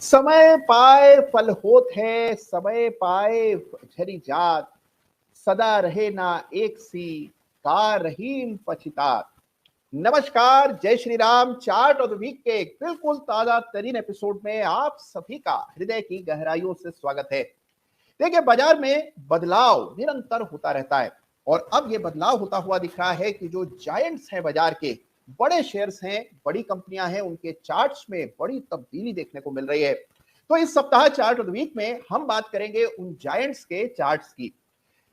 समय पाए फल होत है, समय पाए झरी जात, सदा रहे ना एक सी, का रहीम पछितात। नमस्कार, जय Shri Ram. Chart of the week के एक बिल्कुल ताजा तरीन एपिसोड में आप सभी का हृदय की गहराइयों से स्वागत है। देखिए, बाजार में बदलाव निरंतर होता रहता है और अब ये बदलाव होता हुआ दिख रहा है कि जो जायंट्स हैं बाजार के, बड़े शेयर्स हैं, बड़ी कंपनियां हैं, उनके चार्ट्स में बड़ी तब्दीली देखने को मिल रही है। तो इस सप्ताह चार्ट ऑफ द वीक में हम बात करेंगे उन जायंट्स के चार्ट्स की।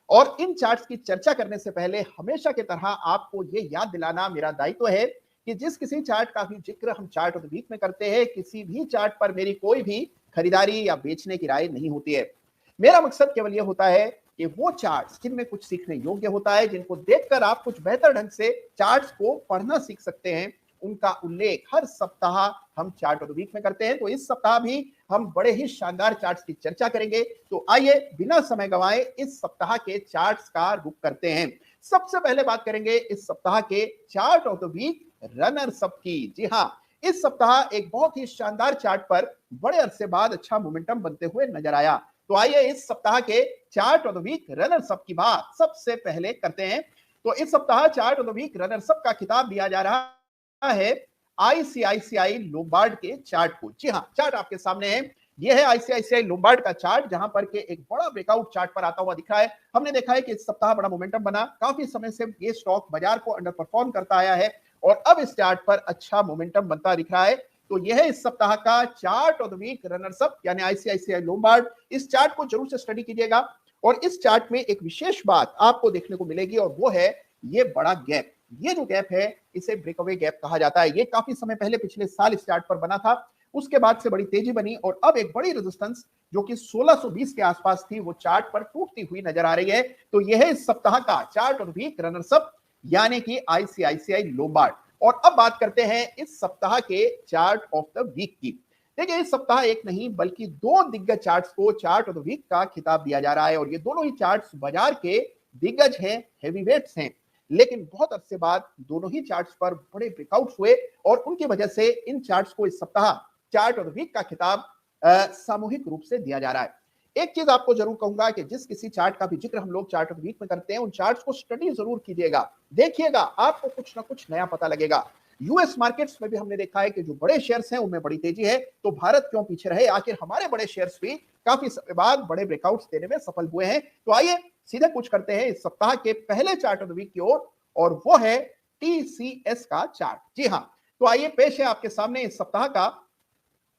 और इन चार्ट्स की चर्चा करने से पहले हमेशा की तरह आपको ये याद दिलाना मेरा दायित्व है कि जिस किसी चार्ट का भी जिक्र हम चार्ट ऑफ द वीक में करते हैं, किसी भी चार्ट पर मेरी कोई भी खरीदारी या बेचने की राय नहीं होती है। मेरा मकसद केवल यह होता है कि वो चार्ट्स जिनमें कुछ सीखने योग्य होता है, जिनको देखकर आप कुछ बेहतर ढंग से चार्ट्स को पढ़ना सीख सकते हैं, उनका उल्लेख हर सप्ताह हम चार्ट ऑफ द वीक में करते हैं। तो इस सप्ताह भी हम बड़े ही शानदार चार्ट्स की चर्चा करेंगे। तो आइए बिना समय गंवाए इस सप्ताह के चार्ट्स का रुख करते हैं। सबसे पहले बात करेंगे इस सप्ताह के chart of the week runners up की। जी हाँ, इस सप्ताह एक बहुत ही शानदार चार्ट पर बड़े अरसे बाद अच्छा मोमेंटम बनते हुए नजर आया। तो आइए इस सप्ताह के chart of the week runners up की बात सबसे पहले करते हैं। तो इस सप्ताह chart of the week runners up का खिताब दिया जा रहा है आईसीआईसीआई लोम्बार्ड के चार्ट को। जी हाँ, चार्ट आपके सामने है। यह है आईसीआईसीआई लोम्बार्ड का चार्ट, जहां पर के एक बड़ा ब्रेकआउट चार्ट पर आता हुआ दिख रहा है। हमने देखा है कि इस सप्ताह बड़ा मोमेंटम बना, काफी समय से ये स्टॉक बाजार को अंडर परफॉर्म करता आया है और अब इस चार्ट पर अच्छा मोमेंटम बनता दिख रहा है। तो यह है इस सप्ताह का chart of the week runners up यानी आईसीआईसीआई लोम्बार्ड। इस चार्ट को जरूर से स्टडी कीजिएगा और इस चार्ट में एक विशेष बात आपको देखने को मिलेगी और वो है ये बड़ा गैप। ये जो गैप है इसे ब्रेकअवे गैप कहा जाता है। ये काफी समय पहले पिछले साल इस चार्ट पर बना था, उसके बाद से बड़ी तेजी बनी और अब एक बड़ी रेजिस्टेंस जो कि 1620 के आसपास थी, वो चार्ट पर टूटती हुई नजर आ रही है। तो यह है इस सप्ताह का chart of the week runners up यानी कि आईसीआईसीआई लोम्बार्ड। और अब बात करते हैं इस सप्ताह के चार्ट ऑफ द वीक की। देखिए, इस सप्ताह एक नहीं बल्कि दो दिग्गज चार्ट्स को चार्ट ऑफ द वीक का खिताब दिया जा रहा है और ये दोनों ही चार्ट्स बाजार के दिग्गज हैं, हैवीवेट्स हैं। लेकिन बहुत अरसे बाद दोनों ही चार्ट्स पर बड़े ब्रेकआउट्स हुए और उनकी वजह से इन चार्ट्स को इस सप्ताह चार्ट ऑफ द वीक का खिताब सामूहिक रूप से दिया जा रहा है। एक चीज आपको जरूर कहूंगा कि जिस किसी चार्ट का भी जिक्र हम लोग चार्ट ऑफ द वीक में करते हैं, उन चार्ट्स को स्टडी जरूर कीजिएगा, देखिएगा, आपको कुछ ना कुछ नया पता लगेगा। यूएस मार्केट्स में भी हमने देखा है कि जो बड़े शेयर्स हैं उनमें बड़ी तेजी है, तो भारत क्यों पीछे रहे? आखिर हमारे बड़े शेयर्स भी काफी समय बाद बड़े ब्रेकआउट्स देने में सफल हुए हैं। तो आइए सीधे कुछ करते हैं इस सप्ताह के पहले चार्ट ऑफ द वीक की ओर और वो है टीसीएस का चार्ट। जी हाँ, तो आइए पेश है आपके सामने इस सप्ताह का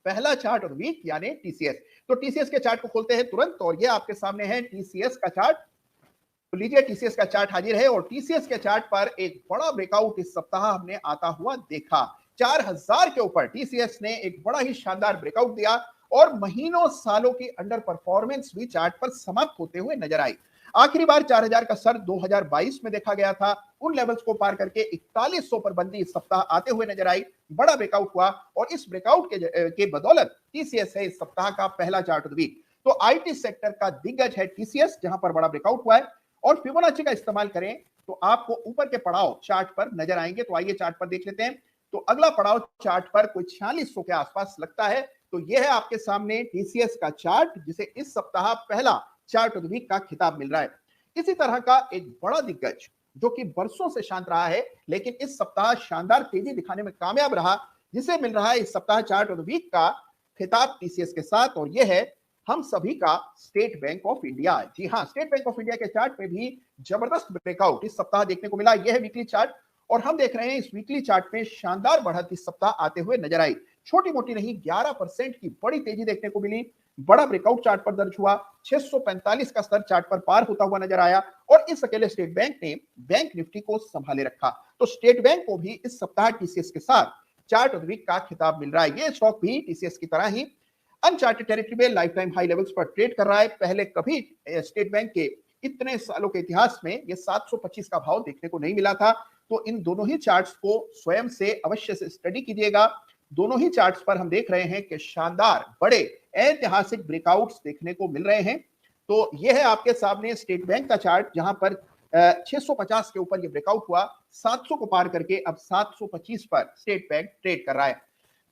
पहला चार्ट ऑफ द वीक यानी टीसीएस। तो टीसीएस के चार्ट को खोलते हैं तुरंत और ये आपके सामने है टीसीएस का चार्ट। तो लीजिए, टीसीएस का चार्ट हाजिर है और टीसीएस के चार्ट पर एक बड़ा ब्रेकआउट इस सप्ताह हमने आता हुआ देखा। 4000 के ऊपर टीसीएस ने एक बड़ा ही शानदार ब्रेकआउट दिया और महीनों सालों की अंडर परफॉर्मेंस भी चार्ट पर समाप्त होते हुए नजर आई। आखिरी बार 4000 का सर 2022 में देखा गया था। उन लेवल्स को पार करके 4100 पर बंदी इस सप्ताह आते हुए नजर आई। बड़ा ब्रेकआउट हुआ और इस ब्रेकआउट के बदौलत टीसीएस है इस सप्ताह का पहला चार्ट ऑफ द वीक। तो आईटी सेक्टर का दिग्गज है टीसीएस, जहां पर बड़ा ब्रेकआउट हुआ है और फिबोनाची का इस्तेमाल करें तो आपको ऊपर के पड़ाव चार्ट पर नजर आएंगे। तो आइए चार्ट पर देख लेते हैं। तो अगला पड़ाव चार्ट पर कोई 4600 के आसपास लगता है। तो यह है आपके सामने टीसीएस का चार्ट, जिसे इस सप्ताह पहला चार्ट ऑफ द वीक का खिताब मिल रहा है। इसी तरह का एक बड़ा दिग्गज जो कि बरसों से शांत रहा है लेकिन इस सप्ताह शानदार तेजी दिखाने में कामयाब रहा, जिसे मिल रहा है इस सप्ताह चार्ट ऑफ द वीक का खिताब टीसीएस के साथ, और यह है हम सभी का स्टेट बैंक ऑफ इंडिया। जी हाँ, स्टेट बैंक ऑफ इंडिया के चार्ट में भी जबरदस्त ब्रेकआउट इस सप्ताह देखने को मिला। यह है वीकली चार्ट और हम देख रहे हैं इस वीकली चार्ट में शानदार बढ़त इस सप्ताह आते हुए नजर आई। छोटी मोटी नहीं, 11% की बड़ी तेजी देखने को मिली। बड़ा ब्रेकआउट चार्ट पर दर्ज हुआ, 645 का स्तर चार्ट पर पार होता हुआ नजर आया और इस अकेले स्टेट बैंक ने बैंक निफ्टी को संभाले रखा। तो स्टेट बैंक को भी इस सप्ताह टीसीएस के साथ चार्ट ऑफ द वीक का खिताब मिल रहा है। यह स्टॉक भी टीसीएस की तरह ही अनचार्टेड टेरिटरी में लाइफ टाइम हाई लेवल्स पर ट्रेड कर रहा है। पहले कभी स्टेट बैंक के इतने सालों के इतिहास में ये 725 का भाव देखने को नहीं मिला था। तो इन दोनों ही चार्ट्स को स्वयं से अवश्य से स्टडी कीजिएगा। दोनों ही चार्ट्स पर हम देख रहे हैं कि शानदार बड़े ऐतिहासिक ब्रेकआउट्स देखने को मिल रहे हैं। तो यह है आपके सामने स्टेट बैंक का चार्ट, जहां पर 650 के ऊपर ये ब्रेकआउट हुआ, 700 को पार करके अब 725 पर स्टेट बैंक ट्रेड कर रहा है।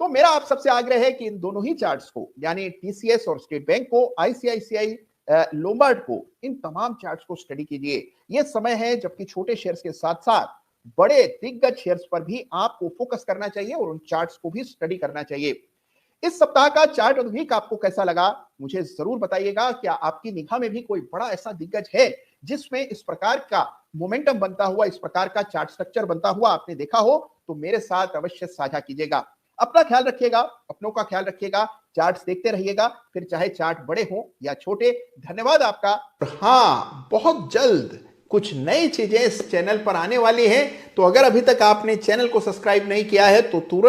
तो मेरा आप सबसे आग्रह है कि इन दोनों ही चार्ट्स को, यानी टीसीएस और स्टेट बैंक को, आईसीआईसीआई लोम्बार्ड को, इन तमाम चार्ट्स को स्टडी कीजिए। यह समय है जबकि छोटे शेयर्स के साथ साथ बड़े दिग्गज शेयर्स पर भी आपको फोकस करना चाहिए और उन चार्ट्स को भी स्टडी करना चाहिए। इस सप्ताह का चार्ट ऑफ द वीक आपको कैसा लगा, मुझे जरूर बताइएगा। क्या आपकी निगाह में भी कोई बड़ा ऐसा दिग्गज है जिसमें इस प्रकार का मोमेंटम बनता हुआ, इस प्रकार का चार्ट स्ट्रक्चर बनता हुआ आपने देखा हो, तो मेरे साथ अवश्य साझा कीजिएगा। अपना ख्याल रखिएगा, अपनों का ख्याल रखिएगा, चार्ट्स देखते रहिएगा, फिर चाहे चार्ट बड़े हो या छोटे। धन्यवाद आपका। हाँ, बहुत जल्द कुछ नई चीजें इस चैनल पर आने वाली हैं, तो अगर अभी तक आपने चैनल को सब्सक्राइब नहीं किया है तो तुरंत